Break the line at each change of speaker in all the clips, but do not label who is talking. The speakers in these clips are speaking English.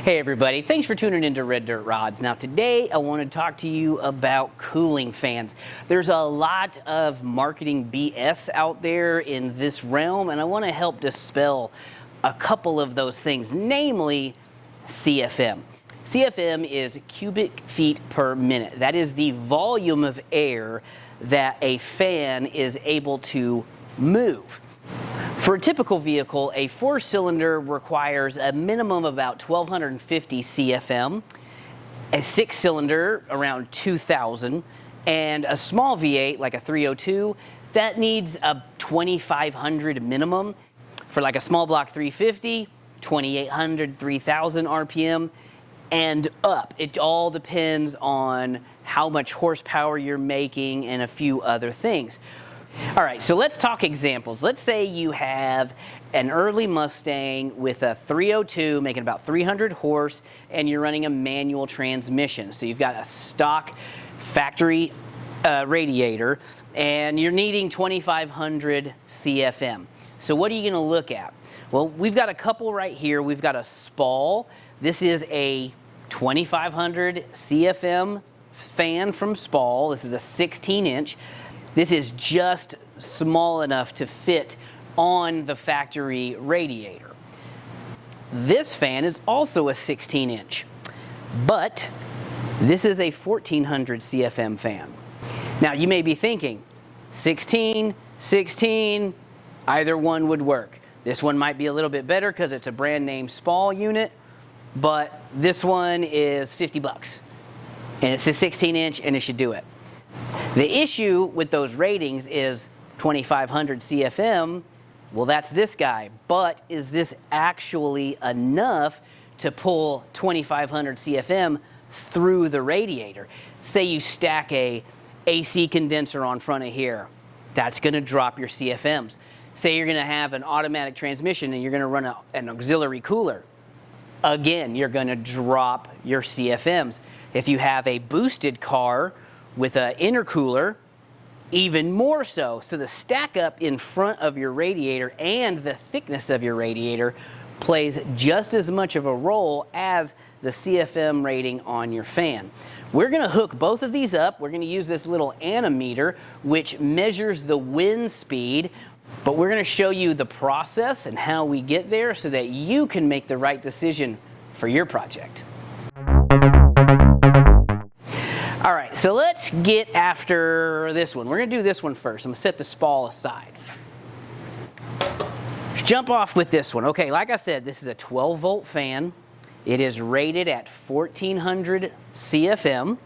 Hey everybody, thanks for tuning into Red Dirt Rods. Now today I want to talk to you about cooling fans. There's a lot of marketing BS out there in this realm, and I want to help dispel a couple of those things, namely CFM. CFM is cubic feet per minute. That is the volume of air that a fan is able to move. For a typical vehicle, a 4-cylinder requires a minimum of about 1,250 CFM, a 6-cylinder around 2,000, and a small V8 like a 302, that needs a 2,500 minimum. For like a small block 350, 2,800, 3,000 RPM, and up. It all depends on how much horsepower you're making and a few other things. All right, so let's talk examples. Let's say you have an early Mustang with a 302 making about 300 horse and you're running a manual transmission. So you've got a stock factory radiator and you're needing 2,500 CFM. So what are you going to look at? Well, we've got a couple right here. We've got a SPAL. This is a 2,500 CFM fan from SPAL. This is a 16-inch. This is just small enough to fit on the factory radiator. This fan is also a 16-inch, but this is a 1,400 CFM fan. Now you may be thinking, 16, 16, either one would work. This one might be a little bit better because it's a brand name SPAL unit, but this one is 50 bucks. And it's a 16-inch and it should do it. The issue with those ratings is 2,500 CFM, well that's this guy, but is this actually enough to pull 2,500 CFM through the radiator? Say you stack a AC condenser on front of here, that's going to drop your CFMs. Say you're going to have an automatic transmission and you're going to run an auxiliary cooler, again you're going to drop your CFMs. If you have a boosted car with an intercooler, even more so. So the stack up in front of your radiator and the thickness of your radiator plays just as much of a role as the CFM rating on your fan. We're going to hook both of these up. We're going to use this little ammeter which measures the wind speed, but we're going to show you the process and how we get there so that you can make the right decision for your project. All right, so let's get after this one. We're going to do this one first. I'm going to set the SPAL aside. Let's jump off with this one. Okay, like I said, this is a 12-volt fan. It is rated at 1,400 CFM.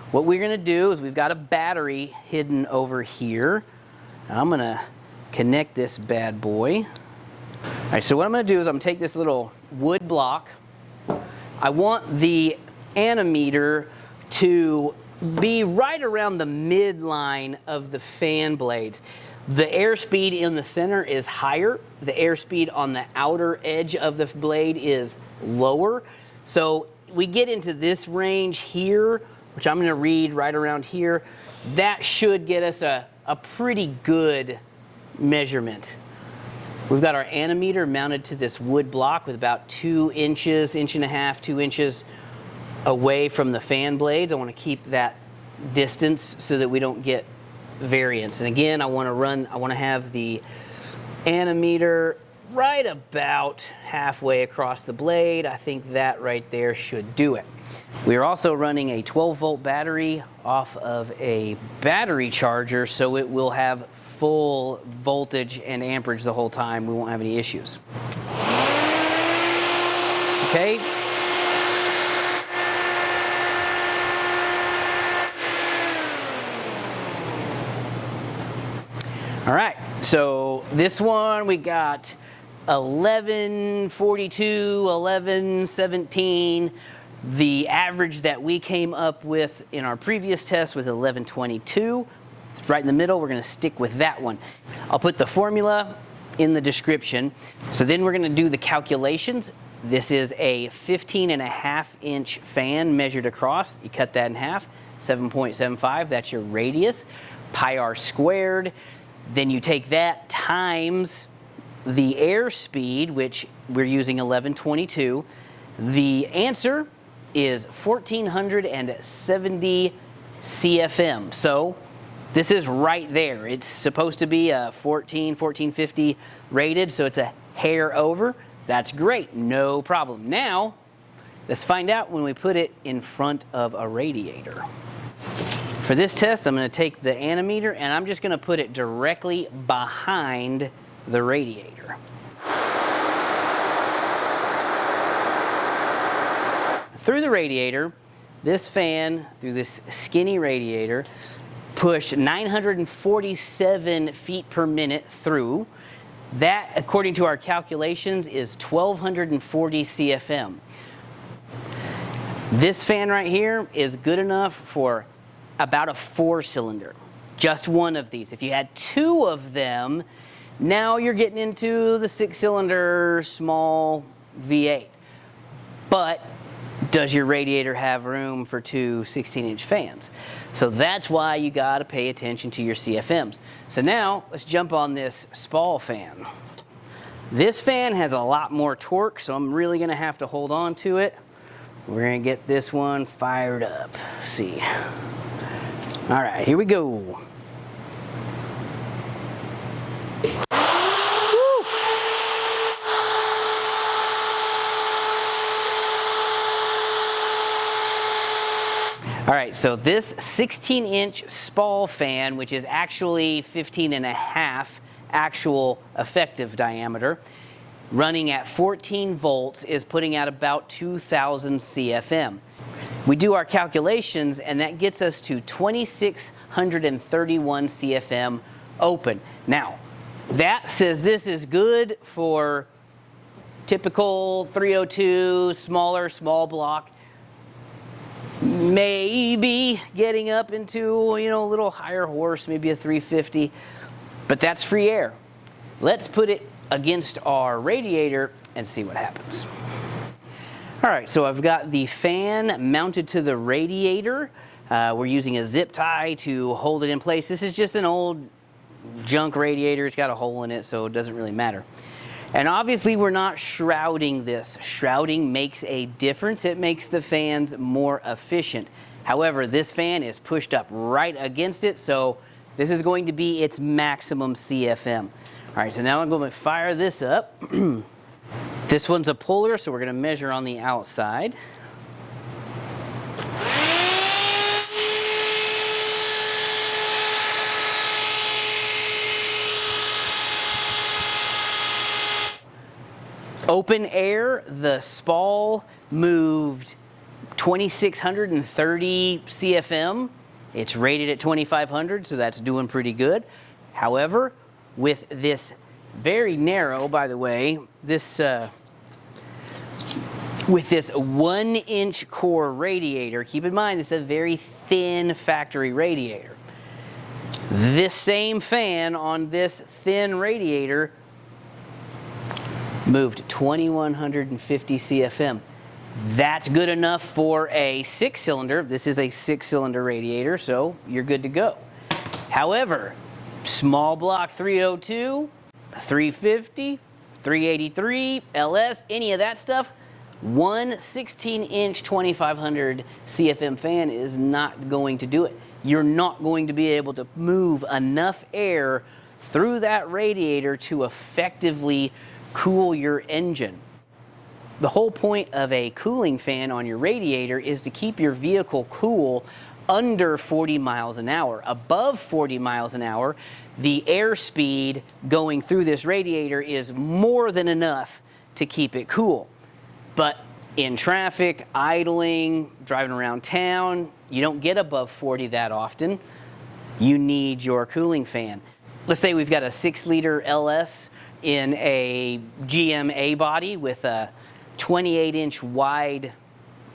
What we're going to do is we've got a battery hidden over here. I'm going to connect this bad boy. All right, so what I'm going to do is I'm going to take this little wood block. I want the ammeter to be right around the midline of the fan blades. The airspeed in the center is higher. The airspeed on the outer edge of the blade is lower. So we get into this range here, which I'm going to read right around here. That should get us a pretty good measurement. We've got our ammeter mounted to this wood block with about 2 inches, inch and a half, 2 inches away from the fan blades. I want to keep that distance so that we don't get variance. And again, I want to have the ammeter right about halfway across the blade. I think that right there should do it. We're also running a 12-volt battery off of a battery charger, so it will have full voltage and amperage the whole time. We won't have any issues. Okay. All right, so this one we got 1142, 1117. The average that we came up with in our previous test was 1122. It's right in the middle. We're going to stick with that one. I'll put the formula in the description. So then we're going to do the calculations. This is a 15.5-inch fan measured across. You cut that in half, 7.75. That's your radius. Pi r squared. Then you take that times the airspeed, which we're using 1122, The answer is 1470 CFM. So this is right there. It's supposed to be a 1450 rated, so it's a hair over. That's great, no problem. Now, let's find out when we put it in front of a radiator. For this test, I'm going to take the anemometer and I'm just going to put it directly behind the radiator. Through the radiator, this fan, through this skinny radiator, pushed 947 feet per minute through. That, according to our calculations, is 1240 CFM. This fan right here is good enough for about a 4-cylinder. Just one of these. If you had 2 of them, now you're getting into the 6-cylinder small V8. But does your radiator have room for 2 16-inch fans? So that's why you got to pay attention to your CFMs. So now let's jump on this SPAL fan. This fan has a lot more torque, so I'm really going to have to hold on to it. We're going to get this one fired up. Let's see. All right, here we go. All right, so this 16-inch SPAL fan, which is actually 15.5 actual effective diameter, running at 14 volts, is putting out about 2,000 CFM. We do our calculations, and that gets us to 2,631 CFM open. Now, that says this is good for typical 302, small block. Maybe getting up into, a little higher horse, maybe a 350, but that's free air. Let's put it against our radiator and see what happens. All right, so I've got the fan mounted to the radiator. We're using a zip tie to hold it in place. This is just an old junk radiator. It's got a hole in it, so it doesn't really matter. And obviously we're not shrouding this. Shrouding makes a difference. It makes the fans more efficient. However, this fan is pushed up right against it, so this is going to be its maximum CFM. All right, so now I'm going to fire this up. This one's a puller, so we're going to measure on the outside. Open air, the SPAL moved 2,630 CFM. It's rated at 2,500, so that's doing pretty good. However, with this very narrow, by the way, with this 1-inch core radiator, keep in mind this is a very thin factory radiator. This same fan on this thin radiator moved 2,150 CFM. That's good enough for a 6-cylinder. This is a 6-cylinder radiator, so you're good to go. However, small block 302, 350, 383, LS, any of that stuff, one 16-inch 2,500 CFM fan is not going to do it. You're not going to be able to move enough air through that radiator to effectively cool your engine. The whole point of a cooling fan on your radiator is to keep your vehicle cool under 40 miles an hour. Above 40 miles an hour, the airspeed going through this radiator is more than enough to keep it cool. But in traffic, idling, driving around town, you don't get above 40 that often. You need your cooling fan. Let's say we've got a 6-liter LS in a GMA body with a 28-inch wide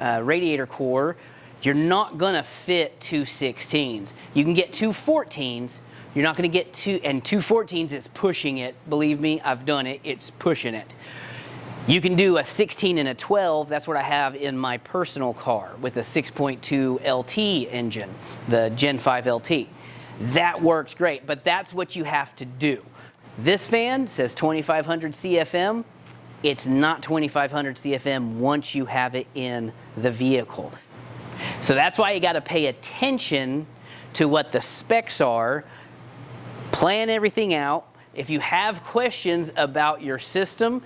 radiator core. You're not going to fit 2 16s. You can get 2 14s. You're not going to get 2 14s. It's pushing it. Believe me, I've done it. It's pushing it. You can do a 16 and a 12. That's what I have in my personal car with a 6.2 LT engine, the Gen 5 LT. That works great, but that's what you have to do. This fan says 2,500 CFM. it's not 2500 CFM once you have it in the vehicle. So that's why you got to pay attention to what the specs are, plan everything out. If you have questions about your system,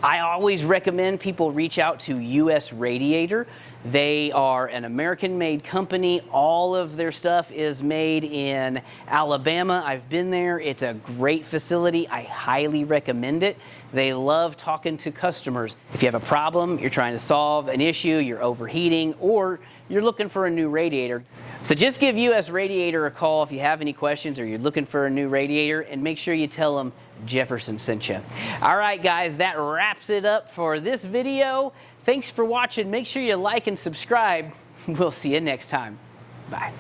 I always recommend people reach out to US Radiator. They are an American-made company. All of their stuff is made in Alabama. I've been there. It's a great facility. I highly recommend it. They love talking to customers. If you have a problem, you're trying to solve an issue, you're overheating, or you're looking for a new radiator. So just give US Radiator a call if you have any questions or you're looking for a new radiator, and make sure you tell them Jefferson sent you. All right, guys, that wraps it up for this video. Thanks for watching. Make sure you like and subscribe. We'll see you next time. Bye.